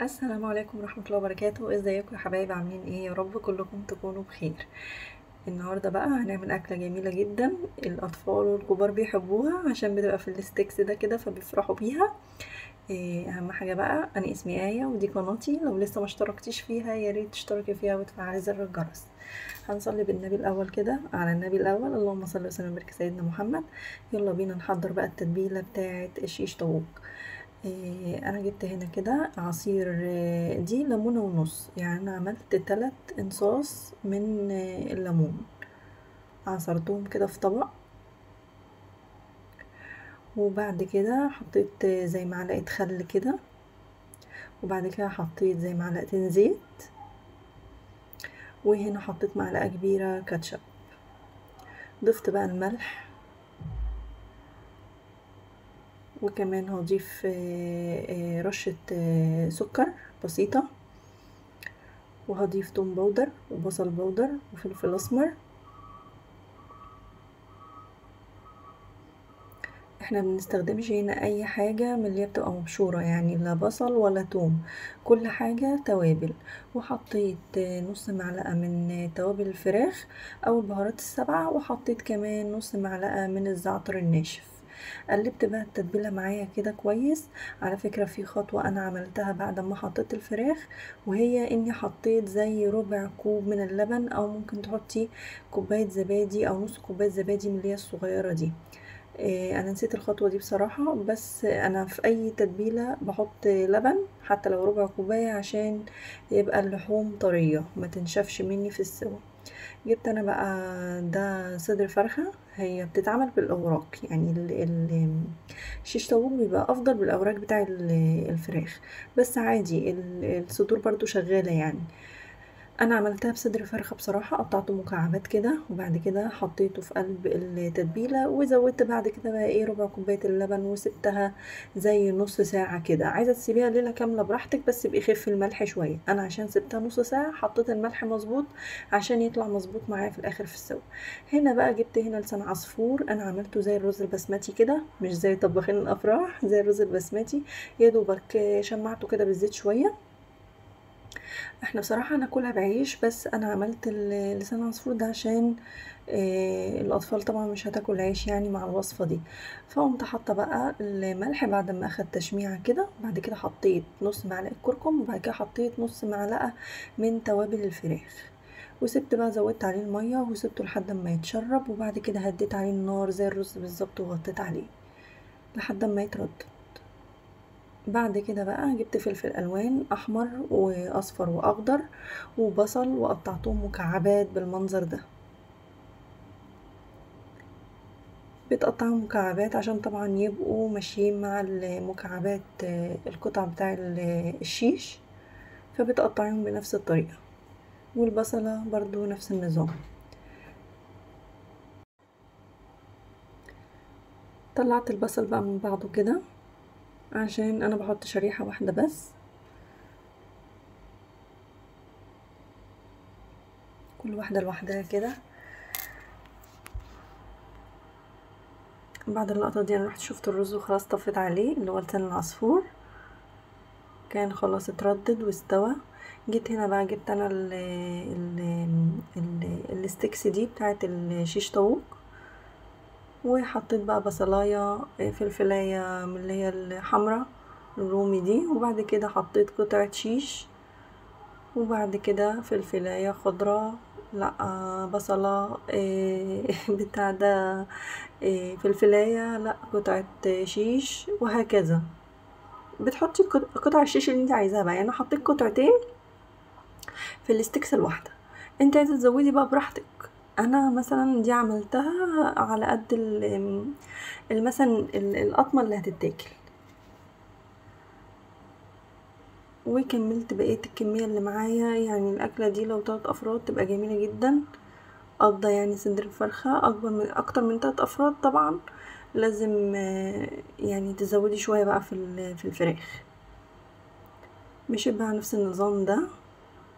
السلام عليكم ورحمة الله وبركاته. ازيكم يا حبايبي؟ عاملين ايه؟ يا رب كلكم تكونوا بخير. النهاردة بقى هنعمل أكلة جميلة جدا، الأطفال والكبار بيحبوها عشان بتبقى في الستيكس ده كده فبيفرحوا بيها. أهم حاجة بقى، أنا اسمي آية ودي قناتي، لو لسه ما اشتركتيش فيها يا ريت تشتركي فيها وتفعلي زر الجرس. هنصلي بالنبي الأول كده على النبي الأول، اللهم صل وسلم وبارك سيدنا محمد. يلا بينا نحضر بقى التتبيلة بتاعة الشيش طاووق. انا جبت هنا كده عصير، دي ليمونة ونص، يعني انا عملت 3 انصاص من الليمون، عصرتهم كده في طبق. وبعد كده حطيت زي معلقة خل كده، وبعد كده حطيت زي معلقتين زيت، وهنا حطيت معلقة كبيرة كاتشب. ضفت بقى الملح، وكمان هضيف رشة سكر بسيطة، وهضيف توم باودر وبصل باودر وفلفل اسمر. احنا بنستخدمش هنا اي حاجة من اللي هي بتبقى مبشورة، يعني لا بصل ولا توم، كل حاجة توابل. وحطيت نص معلقة من توابل الفراخ او البهارات السبعة، وحطيت كمان نص معلقة من الزعتر الناشف. قلبت بقى التتبيلة معايا كده كويس. على فكرة في خطوة انا عملتها بعد ما حطيت الفراخ، وهي اني حطيت زي ربع كوب من اللبن، او ممكن تحطي كوباية زبادي او نص كوباية زبادي من اللي هي الصغيرة دي. انا نسيت الخطوة دي بصراحة، بس انا في اي تتبيلة بحط لبن حتى لو ربع كوباية عشان يبقى اللحوم طرية ما تنشفش مني في السوا. جبت انا بقى ده صدر فرخة، هي بتتعمل بالاوراق، يعني الشيش طاووق بيبقى افضل بالاوراق بتاع الفراخ، بس عادي الصدور برضو شغالة يعني. انا عملتها بصدر فرخة بصراحة، قطعته مكعبات كده، وبعد كده حطيته في قلب التتبيلة، وزودت بعد كده بقى ايه ربع كوباية اللبن، وسبتها زي نص ساعة كده. عايزة تسيبيها ليلة كاملة براحتك، بس بيخف الملح شوية. انا عشان سبتها نص ساعة حطيت الملح مظبوط عشان يطلع مظبوط معايا في الاخر في السوا. هنا بقى جبت هنا لسان عصفور، انا عملته زي الرز البسمتي كده، مش زي طباخين الافراح، زي الرز البسمتي. يا دوبك شمعته كده بالزيت شوية. احنا بصراحة هناكلها بعيش، بس انا عملت لسان عصفور ده عشان الاطفال طبعا مش هتاكل عيش يعني مع الوصفة دي. فقمت حاطة بقى الملح بعد ما اخد تشميعة كده، وبعد كده حطيت نص معلقة كركم، وبعد كده حطيت نص معلقة من توابل الفراخ. وسبت بقى زودت عليه المية وسبته لحد ما يتشرب، وبعد كده هديت عليه النار زي الرز بالظبط وغطيت عليه لحد ما يترد. بعد كده بقى جبت فلفل الوان احمر واصفر واخضر وبصل، وقطعتهم مكعبات بالمنظر ده. بتقطعهم مكعبات عشان طبعا يبقوا ماشيين مع المكعبات، القطع بتاع الشيش، فبتقطعيهم بنفس الطريقة. والبصلة برضو نفس النظام. طلعت البصل بقى من بعضه كده عشان انا بحط شريحة واحدة بس، كل واحدة لوحدها كده. بعد اللقطة دي انا رحت شفت الرز وخلاص طفيت عليه، اللي هو لسان العصفور كان خلاص اتردد واستوى. جيت هنا بقى جبت انا الستيكس دي بتاعت الشيش طاووق، وحطيت بقى بصلاية، فلفلاية من اللي هي الحمرا الرومي دي، وبعد كده حطيت قطعة شيش، وبعد كده فلفلاية خضراء، لا بصلة، بتاع ده، فلفلاية، لا قطعة شيش، وهكذا. بتحطي قطع الشيش اللي انت عايزاها بقى، يعني انا حطيت قطعتين في الستيكس الواحدة، انت عايزة تزودي بقى براحتك. انا مثلا دي عملتها على قد مثلا القطمة اللي هتتاكل، وكملت بقية الكمية اللي معايا. يعني الاكلة دي لو 3 افراد تبقى جميلة جدا، قضى يعني صدر الفرخة اكتر من 3 افراد طبعا لازم يعني تزودي شوية بقى في الفراخ. مشيت بقى نفس النظام ده،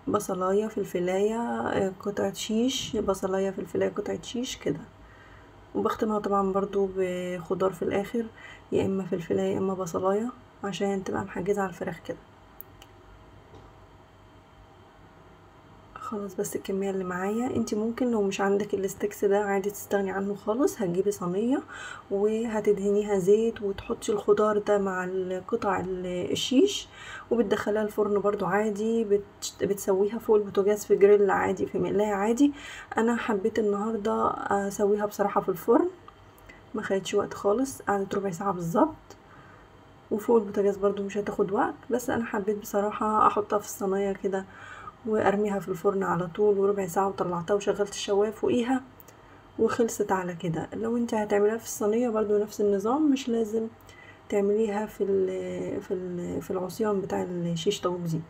بصلاية فلفلاية، قطعة شيش، بصلاية فلفلاية قطعة شيش كده. وبختمها طبعا برضو بخضار في الاخر، يا اما فلفلاية يا اما بصلاية، عشان تبقى محجزة على الفراخ كده. هخلص بس الكمية اللي معايا. انتي ممكن لو مش عندك الستيكس ده عادي تستغني عنه خالص. هتجيبي صينية وهتدهنيها زيت وتحطي الخضار ده مع قطع الشيش وبتدخلها الفرن برضو عادي. بتسويها فوق البوتاجاز في جريل عادي في مقلاية عادي. انا حبيت النهاردة اسويها بصراحة في الفرن، ما خدتش وقت خالص، قعدت ربع ساعة بالظبط، وفوق البوتاجاز برضو مش هتاخد وقت. بس انا حبيت بصراحة احطها في الصينية كده وارميها في الفرن على طول، وربع ساعة وطلعتها وشغلت الشواية فوقيها وخلصت على كده. لو انت هتعمليها في الصينية برضو نفس النظام، مش لازم تعمليها في العصيان بتاع الشيش طاووق دي.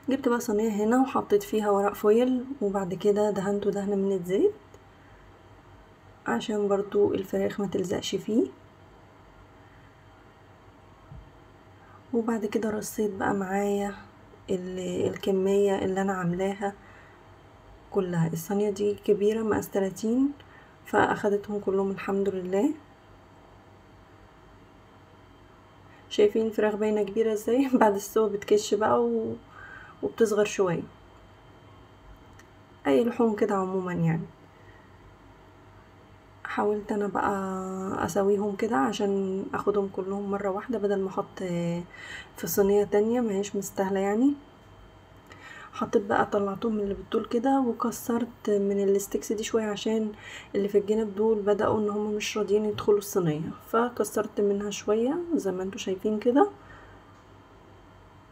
جبت بقى صينية هنا وحطيت فيها ورق فويل، وبعد كده دهنته دهنة من الزيت عشان برضو الفراخ ما تلزقش فيه. وبعد كده رصيت بقى معايا الكمية اللي انا عاملاها كلها. الصينية دي كبيرة مقاس 30، فاخدتهم كلهم الحمد لله. شايفين الفراخ باينة كبيرة ازاي؟ بعد السوا بتكش بقى وبتصغر شوية، اي لحوم كده عموما يعني. حاولت انا بقى اسويهم كده عشان اخدهم كلهم مرة واحدة بدل ما احط في صينية تانية، ما هيش مستاهلة يعني. حطيت بقى طلعتهم من اللي بالطول كده وكسرت من الستيكس دي شوية عشان اللي في الجنب دول بدأوا ان هم مش راضيين يدخلوا الصينية، فكسرت منها شوية زي ما انتوا شايفين كده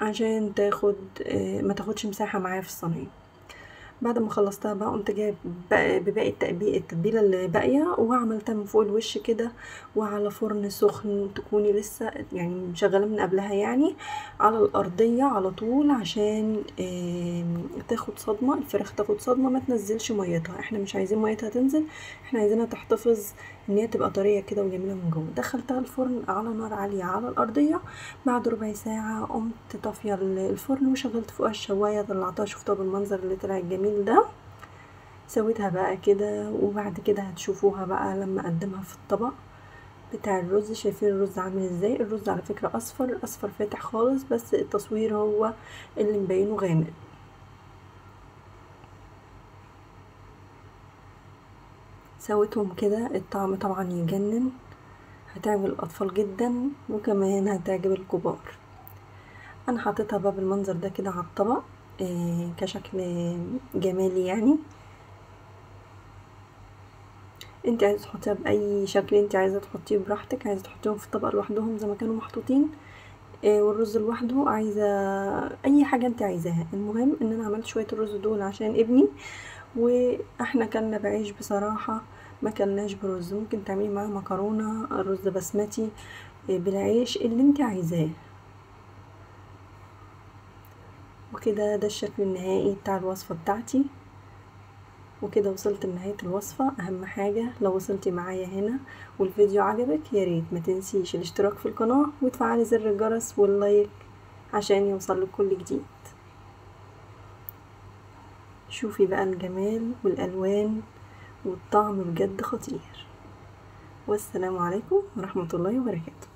عشان ما تاخدش مساحة معايا في الصينية. بعد ما خلصتها بقى قمت جايب بباقي التتبيله اللي باقيه وعملتها من فوق الوش كده، وعلى فرن سخن تكوني لسه يعني مشغله من قبلها يعني على الارضيه على طول عشان تاخد صدمه الفراخ، تاخد صدمه ما تنزلش ميتها. احنا مش عايزين ميتها تنزل، احنا عايزينها تحتفظ ان هي تبقى طريه كده وجميله من جوه. دخلتها الفرن على نار عاليه على الارضيه. بعد ربع ساعه قمت طافيه الفرن وشغلت فوقها الشوايه، طلعتها شفتها بالمنظر اللي طلع الجميل ده. سويتها بقى كده، وبعد كده هتشوفوها بقى لما اقدمها في الطبق بتاع الرز. شايفين الرز عامل ازاي؟ الرز على فكره اصفر اصفر فاتح خالص، بس التصوير هو اللي مبينه غامق. سويتهم كده، الطعم طبعا يجنن، هتعجب الاطفال جدا وكمان هتعجب الكبار. انا حطيتها بقى بالمنظر ده كده على الطبق كشكل جمالي يعني. انت عايزه تحطيها باي شكل انت عايزه تحطيه براحتك، عايزه تحطيهم في الطبق لوحدهم زي ما كانوا محطوطين والرز لوحده، عايزه اي حاجه انت عايزاها. المهم ان انا عملت شويه الرز دول عشان ابني، واحنا كلنا بعيش بصراحه، ما كلناش برز. ممكن تعملي معاه مكرونه رز بسمتي بالعيش اللي انت عايزاه. وكده ده الشكل النهائي بتاع الوصفه بتاعتي، وكده وصلت لنهاية الوصفة. اهم حاجة لو وصلتي معايا هنا والفيديو عجبك ياريت ما تنسيش الاشتراك في القناة وتفعلي زر الجرس واللايك عشان يوصلك كل جديد. شوفي بقى الجمال والالوان والطعم بجد خطير. والسلام عليكم ورحمة الله وبركاته.